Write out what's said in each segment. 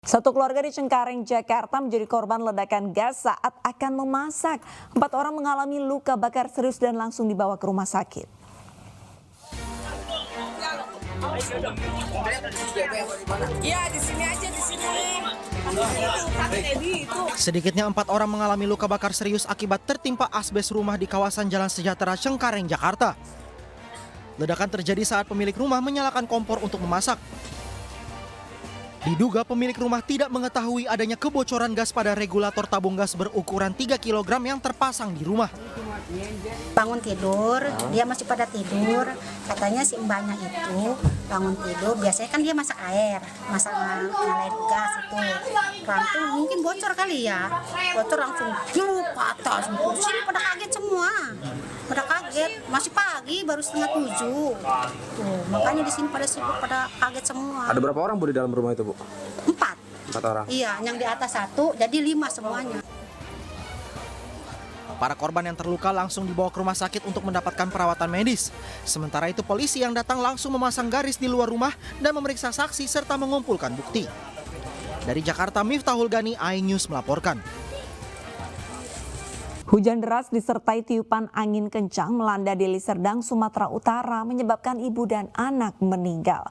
Satu keluarga di Cengkareng, Jakarta menjadi korban ledakan gas saat akan memasak. 4 orang mengalami luka bakar serius dan langsung dibawa ke rumah sakit. Iya, di sini aja, di sini. Sedikitnya 4 orang mengalami luka bakar serius akibat tertimpa asbes rumah di kawasan Jalan Sejahtera, Cengkareng, Jakarta. Ledakan terjadi saat pemilik rumah menyalakan kompor untuk memasak. Diduga pemilik rumah tidak mengetahui adanya kebocoran gas pada regulator tabung gas berukuran 3 kg yang terpasang di rumah. Bangun tidur, dia masih pada tidur. Katanya si mbaknya itu bangun tidur, biasanya kan dia masak air, nyalain gas itu. Langsung mungkin bocor kali ya, bocor langsung patah. Sini pada kaget semua, pada kaget. Masih pagi, baru 6:30. Tuh, makanya di sini pada kaget semua. Ada berapa orang Bu di dalam rumah itu Bu? 4. 4 orang? Iya, yang di atas 1, jadi 5 semuanya. Para korban yang terluka langsung dibawa ke rumah sakit untuk mendapatkan perawatan medis. Sementara itu polisi yang datang langsung memasang garis di luar rumah dan memeriksa saksi serta mengumpulkan bukti. Dari Jakarta, Miftahul Gani, iNews melaporkan. Hujan deras disertai tiupan angin kencang melanda Deli Serdang, Sumatera Utara menyebabkan ibu dan anak meninggal.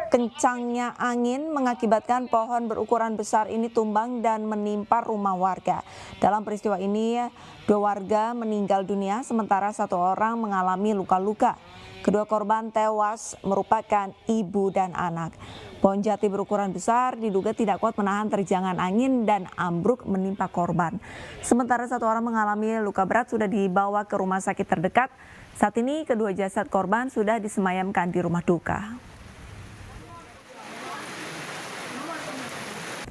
Kencangnya angin mengakibatkan pohon berukuran besar ini tumbang dan menimpa rumah warga. Dalam peristiwa ini, 2 warga meninggal dunia sementara 1 orang mengalami luka-luka. Kedua korban tewas merupakan ibu dan anak. Pohon jati berukuran besar diduga tidak kuat menahan terjangan angin dan ambruk menimpa korban. Sementara 1 orang mengalami luka berat sudah dibawa ke rumah sakit terdekat. Saat ini kedua jasad korban sudah disemayamkan di rumah duka.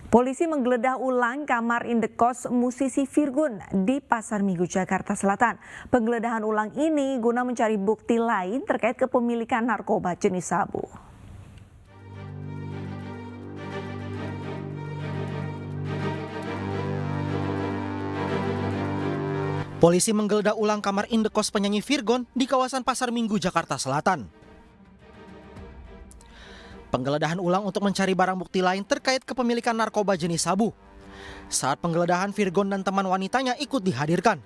Polisi menggeledah ulang kamar indekos musisi Virgon di Pasar Minggu, Jakarta Selatan. Penggeledahan ulang ini guna mencari bukti lain terkait kepemilikan narkoba jenis sabu. Polisi menggeledah ulang kamar indekos penyanyi Virgon di kawasan Pasar Minggu, Jakarta Selatan. Penggeledahan ulang untuk mencari barang bukti lain terkait kepemilikan narkoba jenis sabu. Saat penggeledahan, Virgon dan teman wanitanya ikut dihadirkan.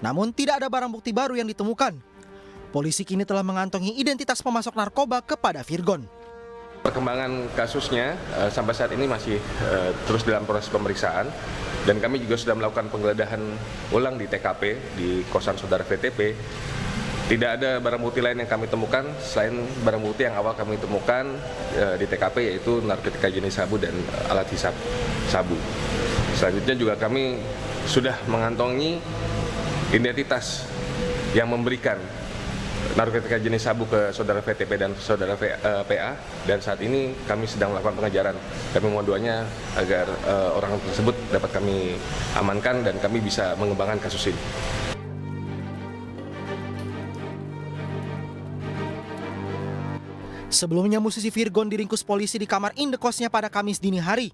Namun tidak ada barang bukti baru yang ditemukan. Polisi kini telah mengantongi identitas pemasok narkoba kepada Virgon. Perkembangan kasusnya sampai saat ini masih terus dalam proses pemeriksaan dan kami juga sudah melakukan penggeledahan ulang di TKP di kosan saudara VTP. Tidak ada barang bukti lain yang kami temukan selain barang bukti yang awal kami temukan di TKP, yaitu narkotika jenis sabu dan alat hisap sabu. Selanjutnya juga kami sudah mengantongi identitas yang memberikan narkotika jenis sabu ke saudara VTP dan saudara PA, dan saat ini kami sedang melakukan pengejaran. Kami mohon agar orang tersebut dapat kami amankan dan kami bisa mengembangkan kasus ini. Sebelumnya musisi Virgon diringkus polisi di kamar indekosnya pada Kamis dini hari.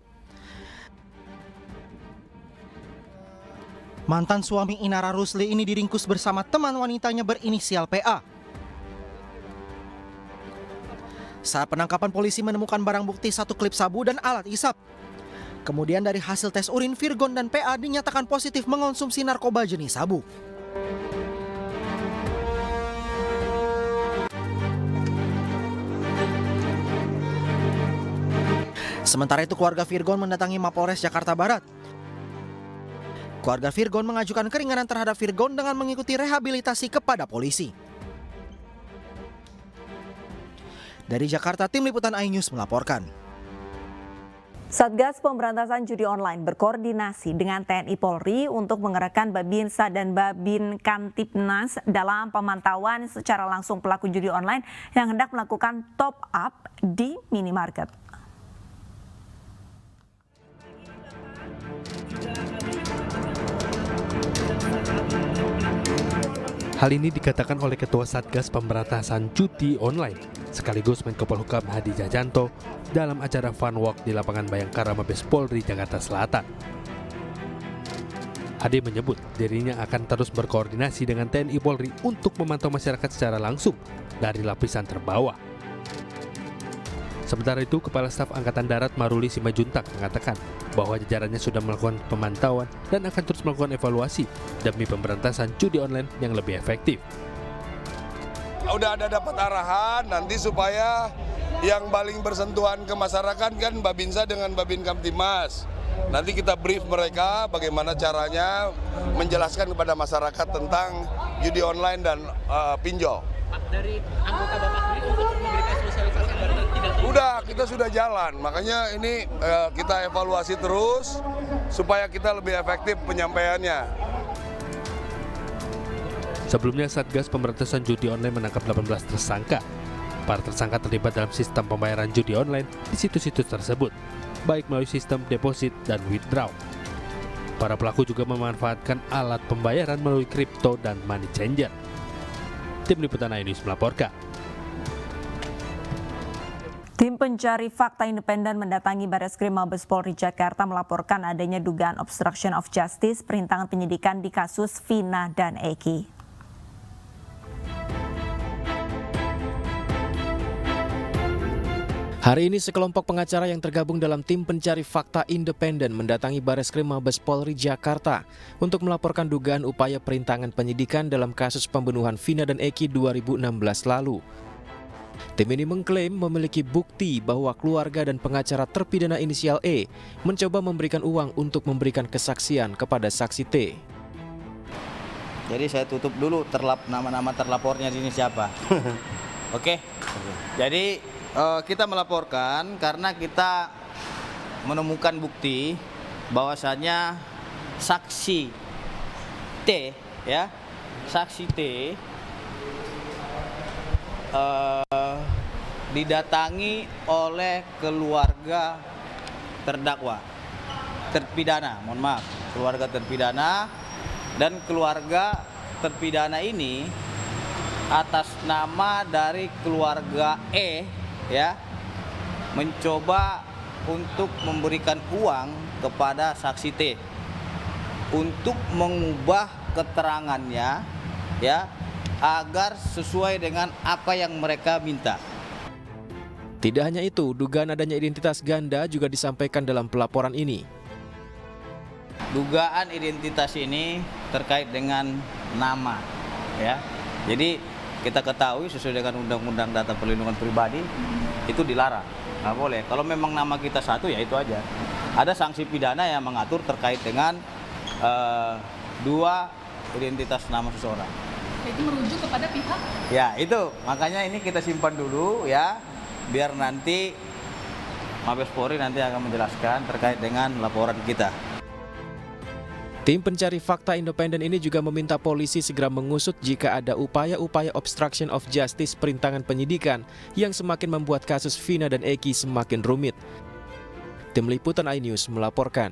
Mantan suami Inara Rusli ini diringkus bersama teman wanitanya berinisial PA. Saat penangkapan, polisi menemukan barang bukti 1 klip sabu dan alat hisap. Kemudian dari hasil tes urin, Virgon dan PA dinyatakan positif mengonsumsi narkoba jenis sabu. Sementara itu keluarga Virgon mendatangi Mapolres Jakarta Barat. Keluarga Virgon mengajukan keringanan terhadap Virgon dengan mengikuti rehabilitasi kepada polisi. Dari Jakarta, tim liputan iNews melaporkan. Satgas Pemberantasan Judi Online berkoordinasi dengan TNI Polri untuk mengerahkan Babinsa dan Babin Kamtibnas dalam pemantauan secara langsung pelaku judi online yang hendak melakukan top up di minimarket. Hal ini dikatakan oleh Ketua Satgas Pemberantasan Judi Online sekaligus Menko Polhukam Hadi Cahyanto dalam acara Fun Walk di lapangan Bayangkara Mabes Polri, Jakarta Selatan. Hadi menyebut dirinya akan terus berkoordinasi dengan TNI Polri untuk memantau masyarakat secara langsung dari lapisan terbawah. Sementara itu, Kepala Staf Angkatan Darat Maruli Simajuntak mengatakan bahwa jajarannya sudah melakukan pemantauan dan akan terus melakukan evaluasi demi pemberantasan judi online yang lebih efektif. Udah ada dapat arahan nanti supaya yang paling bersentuhan ke masyarakat kan Babinsa dengan Babin Kamtimas. Nanti kita brief mereka bagaimana caranya menjelaskan kepada masyarakat tentang judi online dan pinjol. Dari anggota Bapak sendiri untuk memberikan sosialisasi agar tidak Udah, kita sudah jalan. Makanya ini kita evaluasi terus supaya kita lebih efektif penyampaiannya. Sebelumnya, Satgas Pemberantasan Judi Online menangkap 18 tersangka. Para tersangka terlibat dalam sistem pembayaran judi online di situs-situs tersebut, baik melalui sistem deposit dan withdraw. Para pelaku juga memanfaatkan alat pembayaran melalui kripto dan money changer. Tim Liputan iNews melaporkan. Tim pencari fakta independen mendatangi Barreskrim Mabes Polri Jakarta melaporkan adanya dugaan obstruction of justice perintangan penyidikan di kasus Vina dan Eki. Hari ini sekelompok pengacara yang tergabung dalam tim pencari fakta independen mendatangi Barreskrim Mabes Polri Jakarta untuk melaporkan dugaan upaya perintangan penyidikan dalam kasus pembunuhan Vina dan Eki 2016 lalu. Tim ini mengklaim memiliki bukti bahwa keluarga dan pengacara terpidana inisial E mencoba memberikan uang untuk memberikan kesaksian kepada saksi T. Jadi saya tutup dulu nama-nama terlapornya di sini siapa. Oke. Jadi kita melaporkan karena kita menemukan bukti bahwasannya saksi T, ya, saksi T didatangi oleh keluarga terdakwa, terpidana, keluarga terpidana, dan keluarga terpidana ini atas nama dari keluarga E, ya, mencoba untuk memberikan uang kepada saksi T untuk mengubah keterangannya, ya, agar sesuai dengan apa yang mereka minta. Tidak hanya itu, dugaan adanya identitas ganda juga disampaikan dalam pelaporan ini. Dugaan identitas ini terkait dengan nama, ya. Jadi kita ketahui sesuai dengan Undang-Undang Data Perlindungan Pribadi itu dilarang, nggak boleh. Kalau memang nama kita satu ya itu aja. Ada sanksi pidana yang mengatur terkait dengan dua identitas nama seseorang. Itu merujuk kepada pihak? Ya itu, makanya ini kita simpan dulu ya, biar nanti Mabes Polri nanti akan menjelaskan terkait dengan laporan kita. Tim pencari fakta independen ini juga meminta polisi segera mengusut jika ada upaya-upaya obstruction of justice perintangan penyidikan yang semakin membuat kasus Vina dan Eki semakin rumit. Tim Liputan iNews melaporkan.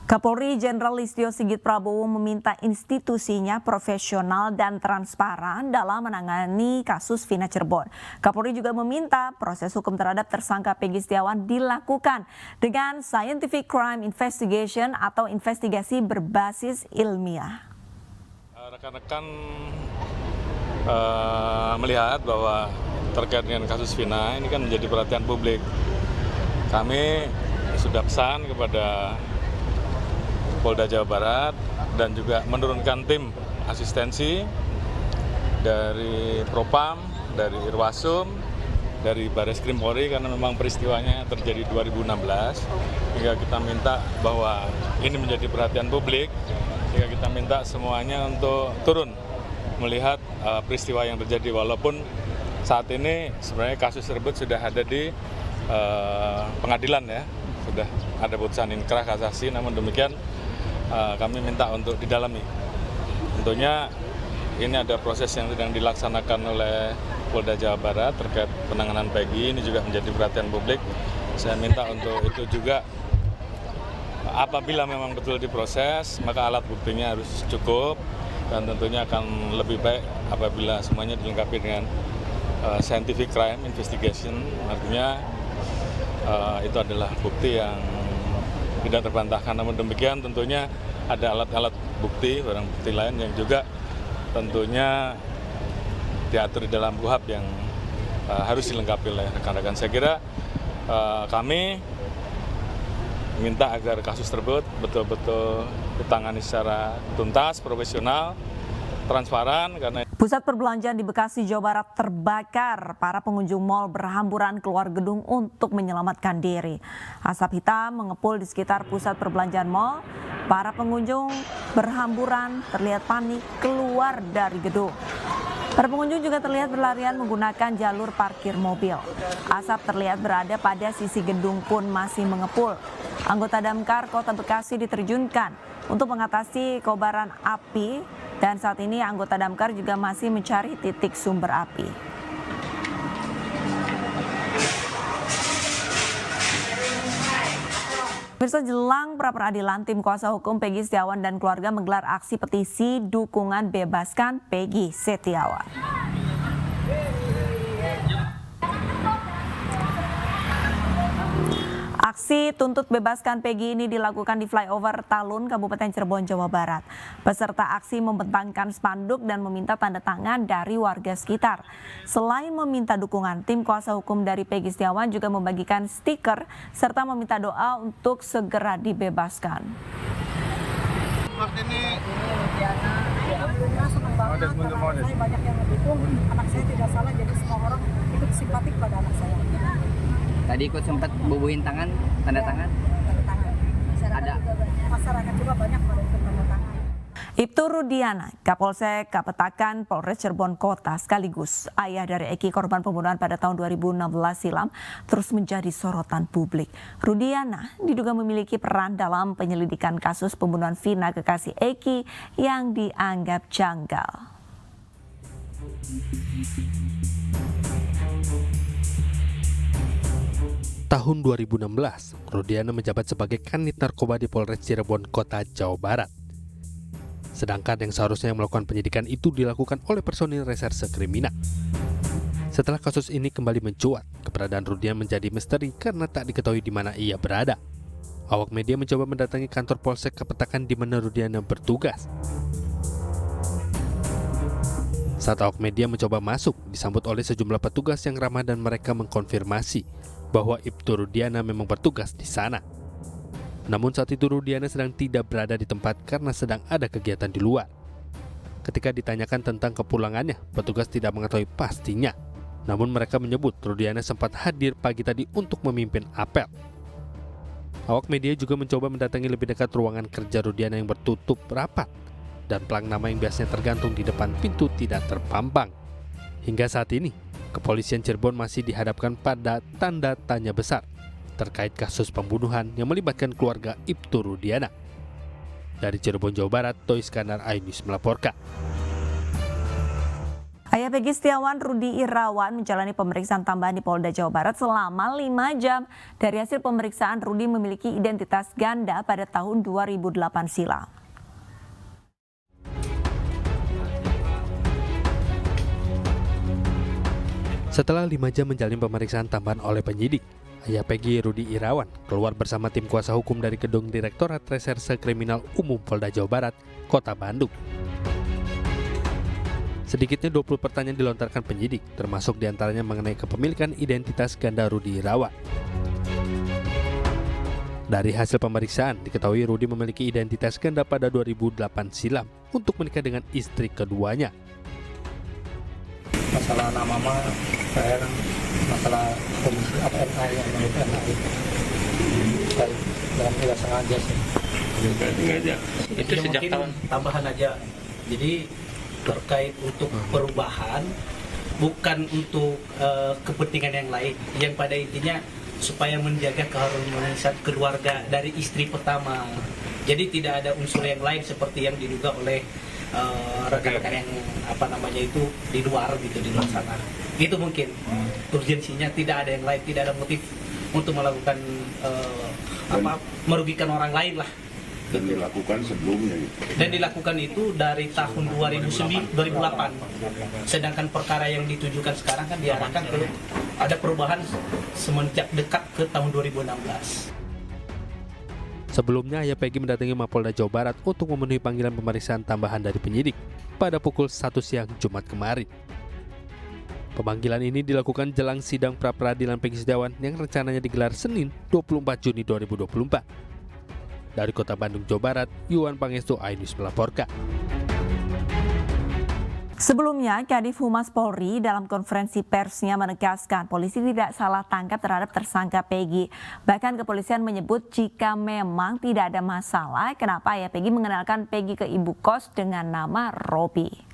Kapolri Jenderal Listio Sigit Prabowo meminta institusinya profesional dan transparan dalam menangani kasus Vina Cirebon. Kapolri juga meminta proses hukum terhadap tersangka Peggy Setiawan dilakukan dengan scientific crime investigation atau investigasi berbasis ilmiah. Rekan-rekan melihat bahwa terkait dengan kasus Vina ini kan menjadi perhatian publik. Kami sudah pesan kepada Polda Jawa Barat dan juga menurunkan tim asistensi dari Propam, dari Irwasum, dari Barreskrim Polri karena memang peristiwanya terjadi 2016. Hingga kita minta bahwa ini menjadi perhatian publik, hingga kita minta semuanya untuk turun melihat peristiwa yang terjadi, walaupun saat ini sebenarnya kasus tersebut sudah ada di pengadilan, ya, sudah ada putusan inkrah kasasi, namun demikian kami minta untuk didalami. Tentunya ini ada proses yang sedang dilaksanakan oleh Polda Jawa Barat terkait penanganan Peggy, ini juga menjadi perhatian publik. Saya minta untuk itu juga, apabila memang betul diproses, maka alat buktinya harus cukup dan tentunya akan lebih baik apabila semuanya dilengkapi dengan scientific crime investigation, artinya itu adalah bukti yang tidak terbantahkan. Namun demikian tentunya ada alat-alat bukti, barang bukti lain yang juga tentunya diatur di dalam KUHP yang harus dilengkapi oleh rekan-rekan. Saya kira kami minta agar kasus tersebut betul-betul ditangani secara tuntas, profesional, transparan, karena Pusat perbelanjaan di Bekasi, Jawa Barat terbakar. Para pengunjung mal berhamburan keluar gedung untuk menyelamatkan diri. Asap hitam mengepul di sekitar pusat perbelanjaan mal. Para pengunjung berhamburan terlihat panik keluar dari gedung. Para pengunjung juga terlihat berlarian menggunakan jalur parkir mobil. Asap terlihat berada pada sisi gedung pun masih mengepul. Anggota Damkar Kota Bekasi diterjunkan untuk mengatasi kobaran api dan saat ini anggota Damkar juga masih mencari titik sumber api. Pemirsa, jelang pra peradilan, tim kuasa hukum Peggy Setiawan dan keluarga menggelar aksi petisi dukungan bebaskan Peggy Setiawan. Aksi tuntut bebaskan Peggy ini dilakukan di flyover Talun, Kabupaten Cirebon, Jawa Barat. Peserta aksi membentangkan spanduk dan meminta tanda tangan dari warga sekitar. Selain meminta dukungan, tim kuasa hukum dari Peggy Setiawan juga membagikan stiker serta meminta doa untuk segera dibebaskan. Saya banyak yang mendukung, anak saya tidak salah, jadi semua orang ikut simpatik pada anak saya. Tadi ikut sempat bubuhin tangan, tanda tangan. Masyarakat juga banyak pada ikut tanda tangan. Ibtu Rudiana, Kapolsek Kapetakan Polres Cirebon Kota sekaligus ayah dari Eki korban pembunuhan pada tahun 2016 silam terus menjadi sorotan publik. Rudiana diduga memiliki peran dalam penyelidikan kasus pembunuhan Vina kekasih Eki yang dianggap janggal. Tahun 2016, Rudiana menjabat sebagai Kanit Narkoba di Polres Cirebon Kota, Jawa Barat. Sedangkan yang seharusnya melakukan penyidikan itu dilakukan oleh personil reserse kriminal. Setelah kasus ini kembali mencuat, keberadaan Rudiana menjadi misteri karena tak diketahui di mana ia berada. Awak media mencoba mendatangi kantor Polsek Kapetakan di mana Rudiana bertugas. Saat awak media mencoba masuk, disambut oleh sejumlah petugas yang ramah dan mereka mengkonfirmasi bahwa Ibtu Rudiana memang bertugas di sana. Namun saat itu Rudiana sedang tidak berada di tempat karena sedang ada kegiatan di luar. Ketika ditanyakan tentang kepulangannya, petugas tidak mengetahui pastinya. Namun mereka menyebut Rudiana sempat hadir pagi tadi untuk memimpin apel. Awak media juga mencoba mendatangi lebih dekat ruangan kerja Rudiana yang bertutup rapat dan pelang nama yang biasanya tergantung di depan pintu tidak terpampang. Hingga saat ini, kepolisian Cirebon masih dihadapkan pada tanda tanya besar terkait kasus pembunuhan yang melibatkan keluarga Ibtu Rudiana. Dari Cirebon, Jawa Barat, Toy Iskandar, iNews melaporkan. Ayah Peggy Setiawan, Rudi Irawan, menjalani pemeriksaan tambahan di Polda Jawa Barat selama 5 jam. Dari hasil pemeriksaan, Rudi memiliki identitas ganda pada tahun 2008 silam. Setelah 5 jam menjalani pemeriksaan tambahan oleh penyidik, ayah Peggy, Rudi Irawan, keluar bersama tim kuasa hukum dari gedung Direktorat Reserse Kriminal Umum Polda Jawa Barat, Kota Bandung. Sedikitnya 20 pertanyaan dilontarkan penyidik, termasuk diantaranya mengenai kepemilikan identitas ganda Rudi Irawan. Dari hasil pemeriksaan, diketahui Rudi memiliki identitas ganda pada 2008 silam untuk menikah dengan istri keduanya. Masalah nama mah saya kan masalah komisi apa NAI yang menurut NAI dalam tidak sengaja sih. Itu sejak tahun tambahan aja. Jadi terkait untuk perubahan bukan untuk kepentingan yang lain. Yang pada intinya supaya menjaga keharmonisan keluarga dari istri pertama. Jadi tidak ada unsur yang lain seperti yang diduga oleh rekan-rekan yang itu di luar gitu, di luar sana. Itu mungkin urgensinya, tidak ada yang lain, tidak ada motif untuk melakukan merugikan orang lain lah. Dan dilakukan sebelumnya gitu. Dan dilakukan itu dari tahun 2008. Sedangkan perkara yang ditujukan sekarang kan diarahkan ke ada perubahan semenjak dekat ke tahun 2016. Sebelumnya, ayah Peggy mendatangi Mapolda Jawa Barat untuk memenuhi panggilan pemeriksaan tambahan dari penyidik pada pukul 1 siang Jumat kemarin. Pemanggilan ini dilakukan jelang sidang pra-peradilan Peggy Setiawan yang rencananya digelar Senin 24 Juni 2024. Dari Kota Bandung, Jawa Barat, Yuan Pangestu, iNews melaporkan. Sebelumnya, Kadif Humas Polri dalam konferensi persnya menegaskan polisi tidak salah tangkap terhadap tersangka Peggy. Bahkan kepolisian menyebut jika memang tidak ada masalah, kenapa Ayah Peggy mengenalkan Peggy ke ibu kos dengan nama Robi.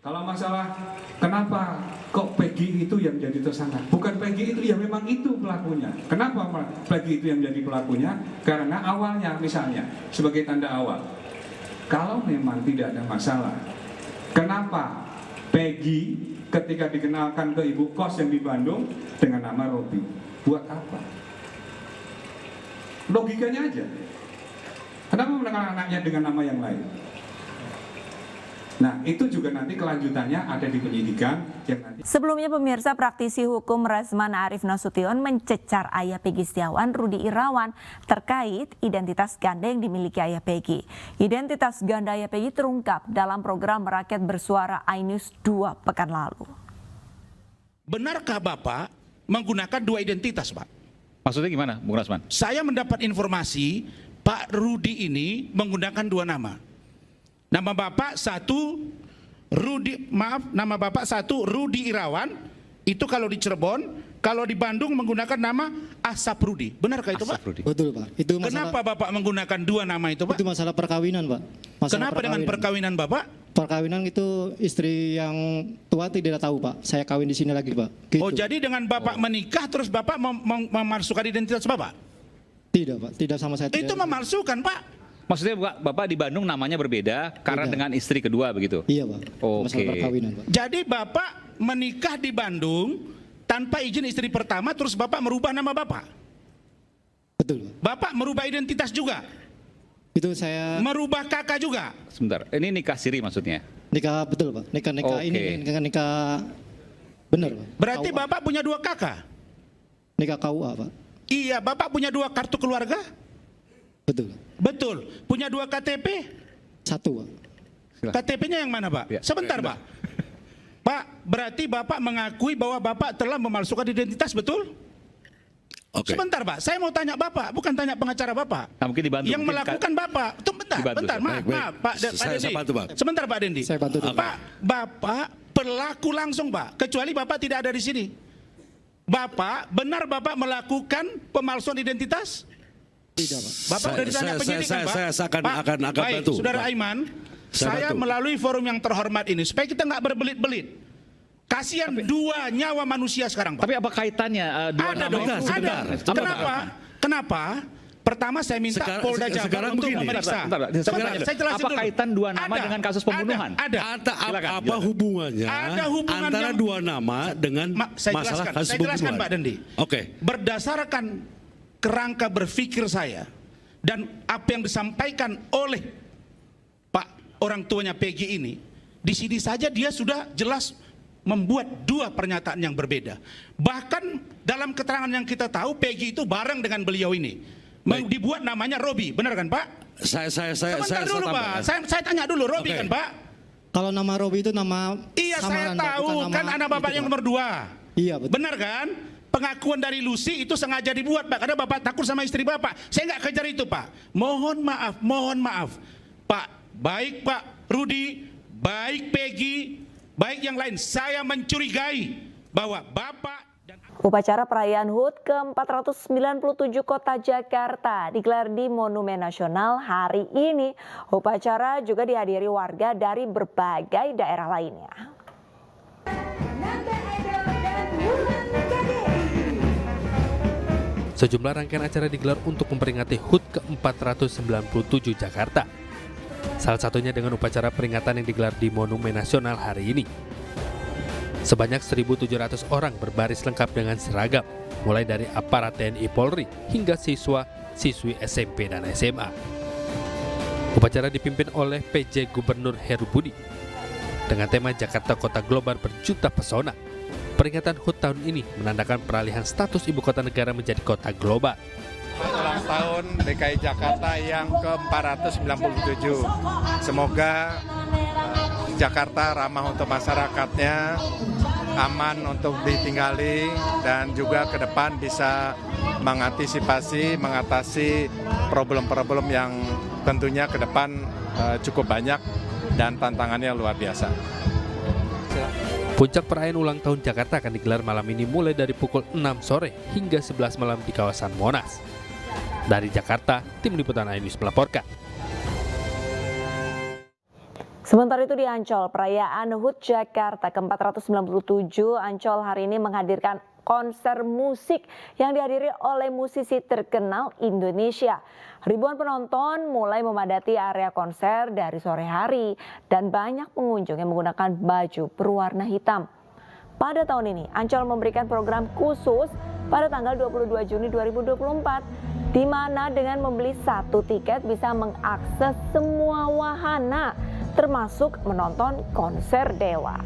Kalau masalah kenapa kok Peggy itu yang jadi tersangka? Bukan Peggy itu, ya memang itu pelakunya. Kenapa Peggy itu yang jadi pelakunya? Karena awalnya misalnya, sebagai tanda awal, kalau memang tidak ada masalah, kenapa Peggy ketika dikenalkan ke ibu kos yang di Bandung dengan nama Robi? Buat apa? Logikanya aja. Kenapa mengenal anaknya dengan nama yang lain? Nah, itu juga nanti kelanjutannya ada di penyidikan yang nanti. Sebelumnya pemirsa, praktisi hukum Resman Arif Nasution mencecar Ayah Peggy Setiawan, Rudi Irawan, terkait identitas ganda yang dimiliki Ayah Peggy. Identitas ganda Ayah Peggy terungkap dalam program Rakyat Bersuara iNews 2 pekan lalu. Benarkah Bapak menggunakan dua identitas, Pak? Maksudnya gimana, Bung Rasman? Saya mendapat informasi Pak Rudi ini menggunakan dua nama. Nama Bapak satu Rudi Irawan, itu kalau di Cirebon, kalau di Bandung menggunakan nama Asap Rudi. Benarkah itu, Pak? Betul, Pak. Itu masalah, kenapa Bapak menggunakan dua nama itu, Pak? Itu masalah perkawinan, Pak. Kenapa dengan perkawinan Bapak? Perkawinan itu istri yang tua tidak tahu, Pak. Saya kawin di sini lagi, Pak. Gitu. Oh, jadi dengan Bapak menikah terus Bapak memalsukan identitas Bapak? Tidak, Pak. Tidak sama saya. Itu memalsukan, Pak. Maksudnya Bapak di Bandung namanya berbeda karena dengan istri kedua begitu? Iya, Pak. Oke. Perkawinan, Pak. Jadi Bapak menikah di Bandung tanpa izin istri pertama, terus Bapak merubah nama Bapak? Betul, Pak. Bapak merubah identitas juga? Itu saya... Merubah kakak juga? Sebentar, ini nikah siri maksudnya? Nikah, betul, Pak. Nikah ini nikah benar, Pak. Berarti KUA. Bapak punya dua kakak? Nikah KUA, Pak. Iya, Bapak punya dua kartu keluarga? Betul. Betul. Punya dua KTP? Satu, Pak. KTP-nya yang mana, Pak? Ya. Sebentar, Pak. Pak, berarti Bapak mengakui bahwa Bapak telah memalsukan identitas, betul? Oke. Sebentar, Pak. Saya mau tanya Bapak, bukan tanya pengacara Bapak. Nah, mungkin dibantu. Yang melakukan Bapak. Bentar, maaf, Pak Dendi. Saya bantu, Pak. Sebentar, Pak Dendi. Saya bantu, Pak, Bapak pelaku langsung, Pak. Kecuali Bapak tidak ada di sini. Bapak, benar Bapak melakukan pemalsuan identitas? Tidak, Pak. Bapak sudah ditanya penyidik kan, Pak? Saya akan baik, bantu. Saudara Pak. Aiman, saya melalui forum yang terhormat ini supaya kita nggak berbelit-belit. Kasihan dua nyawa manusia sekarang, Pak. Tapi apa kaitannya dua ada nama dong, itu? ada. Kenapa? Pertama saya minta Polda Jabar untuk memeriksa. Saya jelasin apa dulu. kaitan dua nama dengan kasus pembunuhan? Apa hubungannya antara dua nama dengan masalah kasus pembunuhan? Saya jelaskan, Pak Dendi. Oke. Berdasarkan kerangka berpikir saya dan apa yang disampaikan oleh Pak orang tuanya Peggy ini, di sini saja dia sudah jelas membuat dua pernyataan yang berbeda. Bahkan dalam keterangan yang kita tahu, Peggy itu bareng dengan beliau ini. Dibuat namanya Robi, benar kan, Pak? Sebentar dulu, Pak. Saya tanya dulu, Robi kan, Pak? Kalau nama Robi itu nama iya, saya tahu, kan anak Bapak yang nomor 2. Iya, betul. Benar kan? Pengakuan dari Lucy itu sengaja dibuat, Pak, karena Bapak takut sama istri Bapak. Saya nggak kejar itu, Pak. Mohon maaf. Pak, baik Pak Rudi, baik Peggy, baik yang lain, saya mencurigai bahwa Bapak dan... Upacara perayaan HUT ke-497 Kota Jakarta digelar di Monumen Nasional hari ini. Upacara juga dihadiri warga dari berbagai daerah lainnya. Sejumlah rangkaian acara digelar untuk memperingati HUT ke-497 Jakarta. Salah satunya dengan upacara peringatan yang digelar di Monumen Nasional hari ini. Sebanyak 1.700 orang berbaris lengkap dengan seragam, mulai dari aparat TNI Polri hingga siswa-siswi SMP dan SMA. Upacara dipimpin oleh PJ Gubernur Heru Budi dengan tema Jakarta Kota Global Berjuta Pesona. Peringatan HUT tahun ini menandakan peralihan status ibu kota negara menjadi kota global. Ulang tahun DKI Jakarta yang ke-497. Semoga Jakarta ramah untuk masyarakatnya, aman untuk ditinggali dan juga ke depan bisa mengantisipasi, mengatasi problem-problem yang tentunya ke depan cukup banyak dan tantangannya luar biasa. Puncak perayaan ulang tahun Jakarta akan digelar malam ini mulai dari pukul 6 sore hingga 11 malam di kawasan Monas. Dari Jakarta, Tim Liputan iNews melaporkan. Sementara itu di Ancol, perayaan HUT Jakarta ke-497 Ancol hari ini menghadirkan konser musik yang dihadiri oleh musisi terkenal Indonesia. Ribuan penonton mulai memadati area konser dari sore hari dan banyak pengunjung yang menggunakan baju berwarna hitam. Pada tahun ini, Ancol memberikan program khusus pada tanggal 22 Juni 2024, di mana dengan membeli satu tiket bisa mengakses semua wahana, termasuk menonton konser Dewa.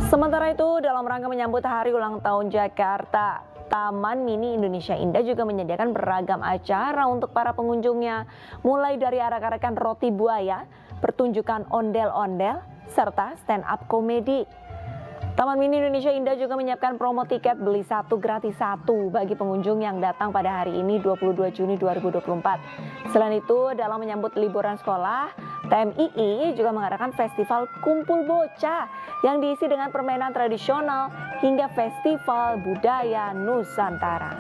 Sementara itu, dalam rangka menyambut hari ulang tahun Jakarta, Taman Mini Indonesia Indah juga menyediakan beragam acara untuk para pengunjungnya, mulai dari arak-arakan roti buaya, pertunjukan ondel-ondel, serta stand-up komedi. Taman Mini Indonesia Indah juga menyiapkan promo tiket beli satu gratis satu bagi pengunjung yang datang pada hari ini 22 Juni 2024. Selain itu, dalam menyambut liburan sekolah, TMII juga mengadakan festival Kumpul Bocah yang diisi dengan permainan tradisional hingga festival budaya Nusantara.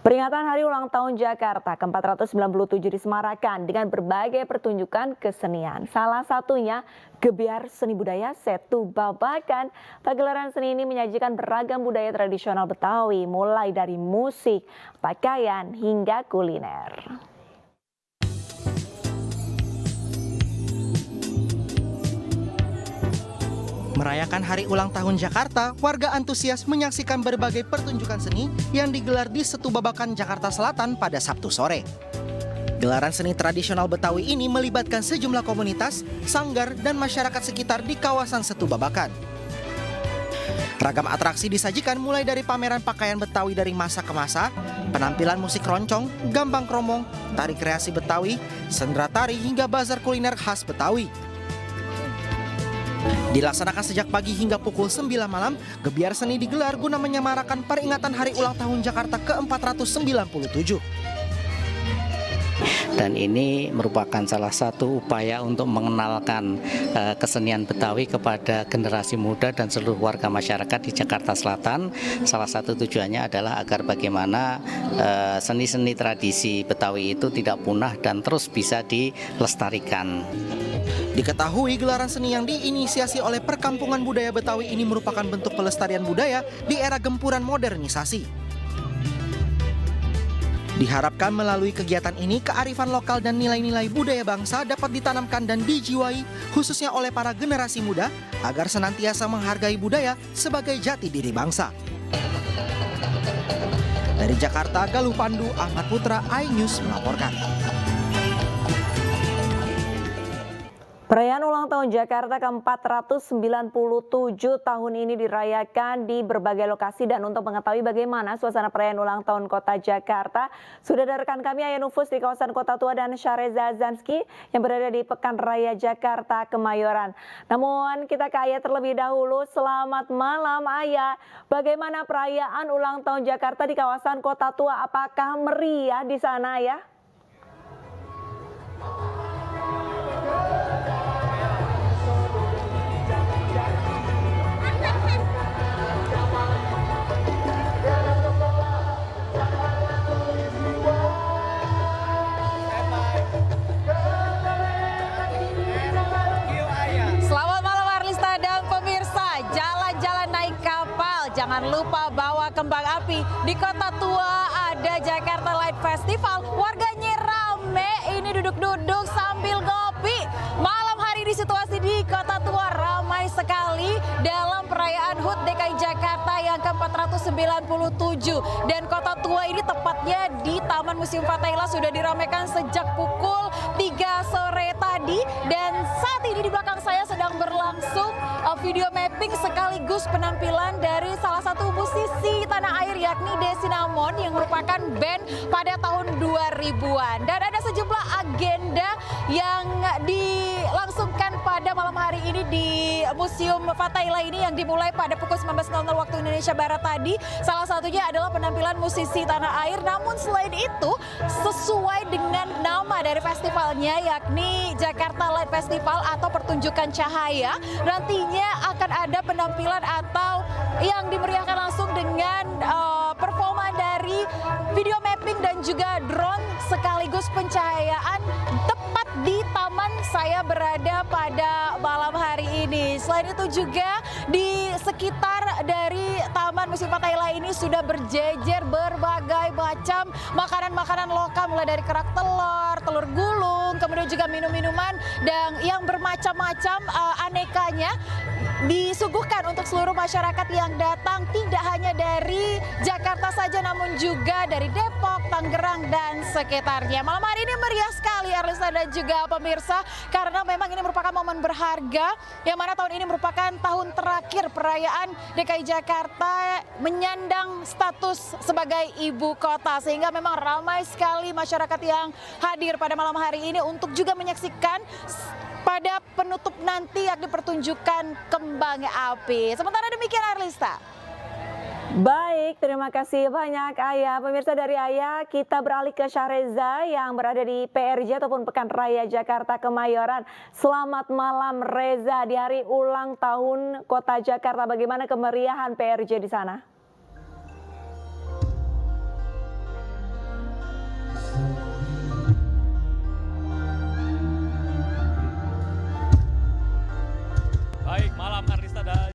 Peringatan Hari Ulang Tahun Jakarta ke-497 disemarakan dengan berbagai pertunjukan kesenian. Salah satunya Gebyar Seni Budaya Setu Babakan. Pagelaran seni ini menyajikan beragam budaya tradisional Betawi, mulai dari musik, pakaian, hingga kuliner. Merayakan Hari Ulang Tahun Jakarta, warga antusias menyaksikan berbagai pertunjukan seni yang digelar di Setu Babakan, Jakarta Selatan pada Sabtu sore. Gelaran seni tradisional Betawi ini melibatkan sejumlah komunitas, sanggar, dan masyarakat sekitar di kawasan Setu Babakan. Ragam atraksi disajikan mulai dari pameran pakaian Betawi dari masa ke masa, penampilan musik roncong, gambang kromong, tari kreasi Betawi, sendera tari, hingga bazar kuliner khas Betawi. Dilaksanakan sejak pagi hingga pukul 9 malam, gebyar seni digelar guna menyemarakan peringatan Hari Ulang Tahun Jakarta ke-497. Dan ini merupakan salah satu upaya untuk mengenalkan kesenian Betawi kepada generasi muda dan seluruh warga masyarakat di Jakarta Selatan. Salah satu tujuannya adalah agar bagaimana seni-seni tradisi Betawi itu tidak punah dan terus bisa dilestarikan. Diketahui gelaran seni yang diinisiasi oleh Perkampungan Budaya Betawi ini merupakan bentuk pelestarian budaya di era gempuran modernisasi. Diharapkan melalui kegiatan ini, kearifan lokal dan nilai-nilai budaya bangsa dapat ditanamkan dan dijiwai khususnya oleh para generasi muda agar senantiasa menghargai budaya sebagai jati diri bangsa. Dari Jakarta, Galuh Pandu, Ahmad Putra, iNews melaporkan. Perayaan ulang tahun Jakarta ke-497 tahun ini dirayakan di berbagai lokasi, dan untuk mengetahui bagaimana suasana perayaan ulang tahun Kota Jakarta, sudah ada rekan kami Ayah Nufus di kawasan Kota Tua dan Syahreza Zanski yang berada di Pekan Raya Jakarta Kemayoran. Namun kita ke Ayah terlebih dahulu. Selamat malam Ayah. Bagaimana perayaan ulang tahun Jakarta di kawasan Kota Tua? Apakah meriah di sana ya? Jangan lupa bawa kembang api. Di Kota Tua ada Jakarta Light Festival. Warganya rame, ini duduk-duduk sambil ngopi. Malam hari ini situasi di Kota Tua ramai sekali dalam perayaan HUT DKI Jakarta yang ke-497. Dan Kota Tua ini tepat tepatnya di Taman Museum Fathahillah sudah diramaikan sejak pukul 3 sore tadi, dan saat ini di belakang saya sedang berlangsung video mapping sekaligus penampilan dari salah satu musisi tanah air yakni Desinamon yang merupakan band pada tahun 2000-an. Dan ada sejumlah agenda yang dilangsungkan pada malam hari ini di Museum Fathahillah ini yang dimulai pada pukul 19.00 waktu Indonesia Barat tadi. Salah satunya adalah penampilan musisi tanah air. Namun selain itu, sesuai dengan nama dari festivalnya yakni Jakarta Light Festival atau pertunjukan cahaya, nantinya akan ada penampilan atau yang dimeriahkan langsung dengan performa dari video mapping dan juga drone sekaligus pencahayaan tepat di taman saya berada pada malam hari ini. Selain itu juga di sekitar dari Taman Museum Fathahillah ini sudah berjejer berbagai macam makanan-makanan lokal, mulai dari kerak telur, telur gulung, kemudian juga minum-minuman dan yang bermacam-macam anekanya disuguhkan untuk seluruh masyarakat yang datang, tidak hanya dari Jakarta saja namun juga dari Depok, Tangerang dan sekitarnya. Malam hari ini meriah sekali Arlisa dan juga pemirsa, karena memang ini merupakan momen berharga yang mana tahun ini merupakan tahun terakhir perayaan DKI Jakarta menyandang status sebagai ibu kota, sehingga memang ramai sekali masyarakat yang hadir pada malam hari ini untuk juga menyaksikan pada penutup nanti yakni pertunjukan kembang api. Sementara demikian Arlista. Baik, terima kasih banyak Ayah. Pemirsa, dari Ayah kita beralih ke Syahreza yang berada di PRJ ataupun Pekan Raya Jakarta Kemayoran. Selamat malam Reza, di hari ulang tahun Kota Jakarta, bagaimana kemeriahan PRJ di sana? Baik, malam Arlista dan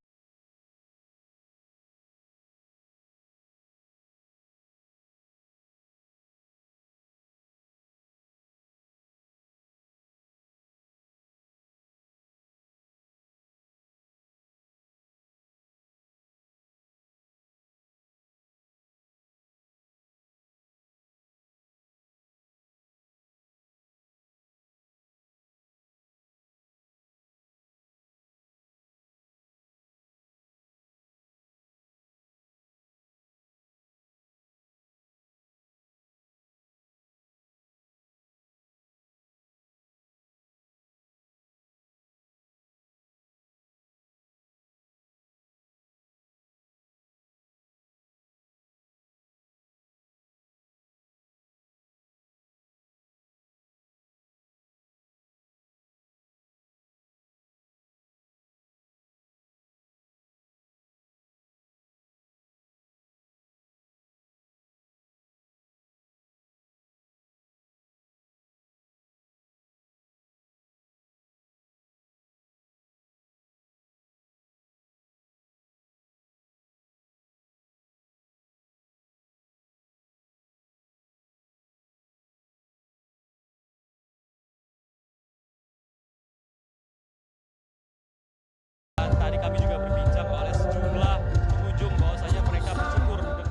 tadi kami juga berbincang oleh sejumlah pengunjung bahwasanya mereka bersyukur dengan...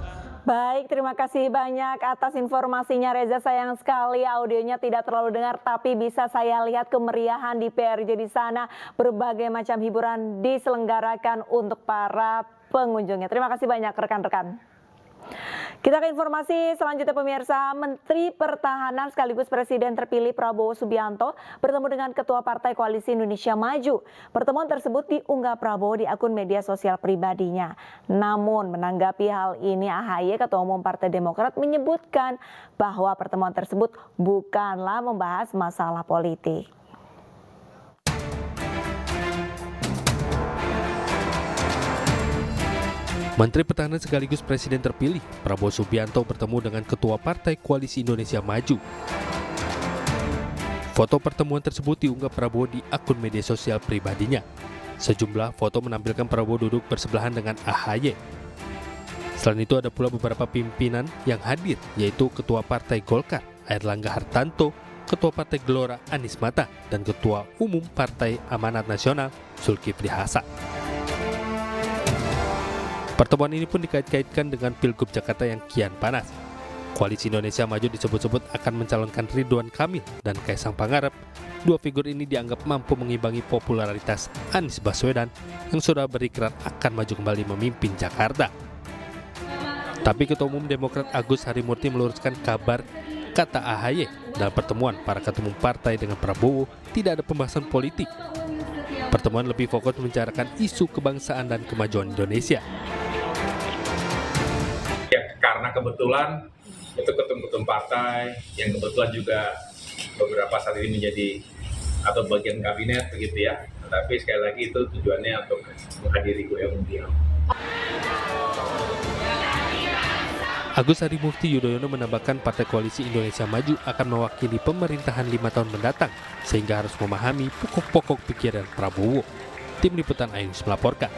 Baik, terima kasih banyak atas informasinya Reza. Sayang sekali audionya tidak terlalu dengar, tapi bisa saya lihat kemeriahan di PRJ di sana. Berbagai macam hiburan diselenggarakan untuk para pengunjungnya. Terima kasih banyak rekan-rekan. Kita ke informasi selanjutnya pemirsa. Menteri Pertahanan sekaligus Presiden terpilih Prabowo Subianto bertemu dengan Ketua Partai Koalisi Indonesia Maju. Pertemuan tersebut diunggah Prabowo di akun media sosial pribadinya. Namun menanggapi hal ini AHY, Ketua Umum Partai Demokrat, menyebutkan bahwa pertemuan tersebut bukanlah membahas masalah politik. Menteri Pertahanan sekaligus Presiden terpilih Prabowo Subianto bertemu dengan Ketua Partai Koalisi Indonesia Maju. Foto pertemuan tersebut diunggah Prabowo di akun media sosial pribadinya. Sejumlah foto menampilkan Prabowo duduk bersebelahan dengan AHY. Selain itu ada pula beberapa pimpinan yang hadir, yaitu Ketua Partai Golkar Airlangga Hartanto, Ketua Partai Gelora Anies Mata, dan Ketua Umum Partai Amanat Nasional Zulkifli Hasan. Pertemuan ini pun dikait-kaitkan dengan Pilgub Jakarta yang kian panas. Koalisi Indonesia Maju disebut-sebut akan mencalonkan Ridwan Kamil dan Kaisang Pangarep. Dua figur ini dianggap mampu mengimbangi popularitas Anies Baswedan yang sudah berikrar akan maju kembali memimpin Jakarta. Tapi Ketua Umum Demokrat Agus Harimurti meluruskan kabar kata AHY dalam pertemuan para ketua umum partai dengan Prabowo tidak ada pembahasan politik. Pertemuan lebih fokus membicarakan isu kebangsaan dan kemajuan Indonesia. Ya, karena kebetulan itu ketum-ketum partai yang kebetulan juga beberapa saat ini menjadi atau bagian kabinet begitu ya. Tapi sekali lagi itu tujuannya untuk menghadiri Mundial. Agus Harimurti Yudhoyono menambahkan Partai Koalisi Indonesia Maju akan mewakili pemerintahan 5 tahun mendatang sehingga harus memahami pokok-pokok pikiran Prabowo. Tim Liputan Ainus melaporkan.